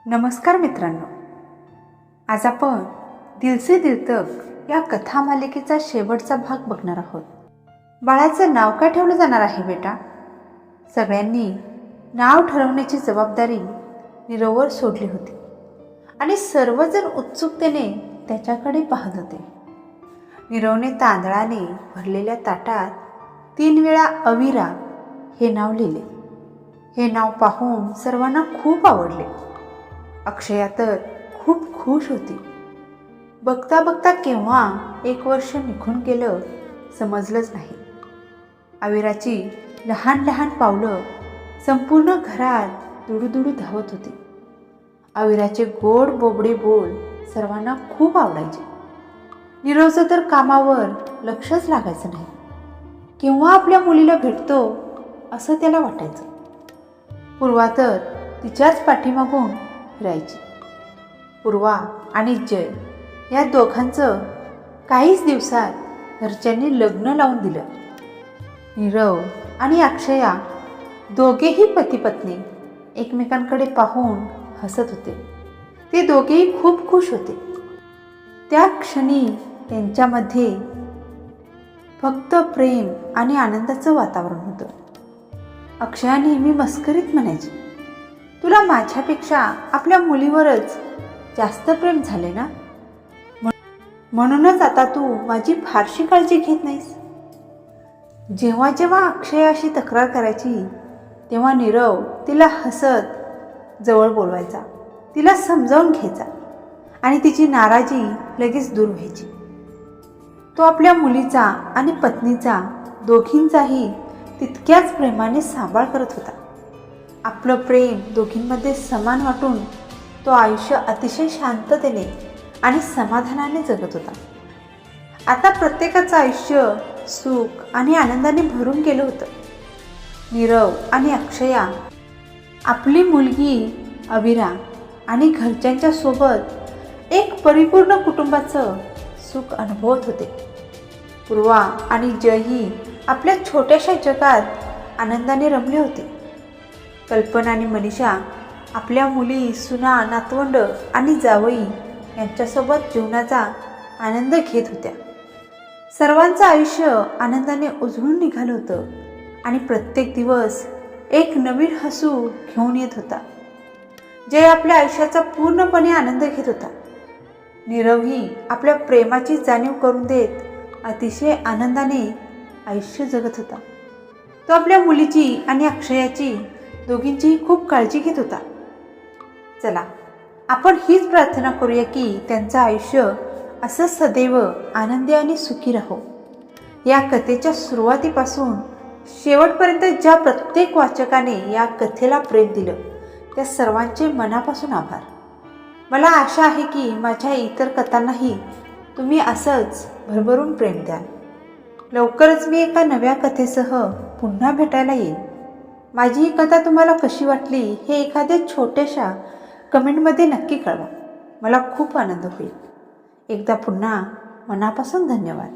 नमस्कार मित्रांनो, आज आपण दिल से दिल तक या कथा मालिकेचा शेवटचा भाग बघणार आहोत. बाळाचं नाव काय ठेवलं जाणार आहे बेटा? सगळ्यांनी नाव ठरवण्याची जबाबदारी नीरववर सोडली होती आणि सर्वजण उत्सुकतेने त्याच्याकडे पाहत होते. नीरवने तांदळाने भरलेल्या ताटात 3 वेळा अविरा हे नाव लिहिले. हे नाव पाहून सर्वांना खूप आवडले. अक्षया तर खूप खुश होती. बघता बघता केव्हा 1 वर्ष निघून गेलं समजलंच नाही. अविराची लहान लहान पावलं संपूर्ण घरात दुडूदुडू धावत होती. अविराचे गोड बोबडे बोल सर्वांना खूप आवडायचे. नीरवचं तर कामावर लक्षच लागायचं नाही. केव्हा आपल्या मुलीला भेटतो असं त्याला वाटायचं. पूर्वा तर तिच्याच पाठीमागून फिरायची. पूर्वा आणि जय या दोघांचं काहीच दिवसात घरच्यांनी लग्न लावून दिलं. नीरव आणि अक्षया दोघेही पती पत्नी एकमेकांकडे पाहून हसत होते. ते दोघेही खूप खुश होते. त्या क्षणी त्यांच्यामध्ये फक्त प्रेम आणि आनंदाचं वातावरण होतं. अक्षया नेहमी मस्करीत म्हणायची, तुला माझ्यापेक्षा आपल्या मुलीवरच जास्त प्रेम झाले ना, म्हणूनच आता तू माझी फारशी काळजी घेत नाहीस. जेव्हा जेव्हा अक्षया अशी तक्रार करायची तेव्हा नीरव तिला हसत जवळ बोलवायचा, तिला समजावून घ्यायचा आणि तिची नाराजी लगेच दूर व्हायची. तो आपल्या मुलीचा आणि पत्नीचा दोघींचाही तितक्याच प्रेमाने सांभाळ करत होता. आपलं प्रेम दोघींमध्ये समान वाटून तो आयुष्य अतिशय शांततेने आणि समाधानाने जगत होता. आता प्रत्येकाचं आयुष्य सुख आणि आनंदाने भरून गेलं होतं. नीरव आणि अक्षया आपली मुलगी अविरा आणि घरच्यांच्या सोबत एक परिपूर्ण कुटुंबाचं सुख अनुभवत होते. पूर्वा आणि जयही आपल्या छोट्याशा जगात आनंदाने रमले होते. कल्पना आणि मनीषा आपल्या मुली, सुना, नातवंड आणि जावई यांच्यासोबत जीवनाचा आनंद घेत होत्या. सर्वांचं आयुष्य आनंदाने उजळून निघालं होतं आणि प्रत्येक दिवस एक नवीन हसू घेऊन येत होता. जय आपल्या आयुष्याचा पूर्णपणे आनंद घेत होता. नीरवही आपल्या प्रेमाची जाणीव करून देत अतिशय आनंदाने आयुष्य जगत होता. तो आपल्या मुलीची आणि अक्षयाची दोघींचीही खूप काळजी घेत होता. चला, आपण हीच प्रार्थना करूया की त्यांचं आयुष्य असं सदैव आनंदी आणि सुखी राहो. या कथेच्या सुरुवातीपासून शेवटपर्यंत ज्या प्रत्येक वाचकाने या कथेला प्रेम दिलं त्या सर्वांचे मनापासून आभार. मला आशा आहे की माझ्या इतर कथांनाही तुम्ही असंच भरभरून प्रेम द्याल. लवकरच मी एका नव्या कथेसह पुन्हा भेटायला येईन. माझी ही कथा तुम्हाला कशी वाटली हे एखाद्या छोट्याशा कमेंटमध्ये नक्की कळवा. मला खूप आनंद होईल. एकदा पुन्हा मनापासून धन्यवाद.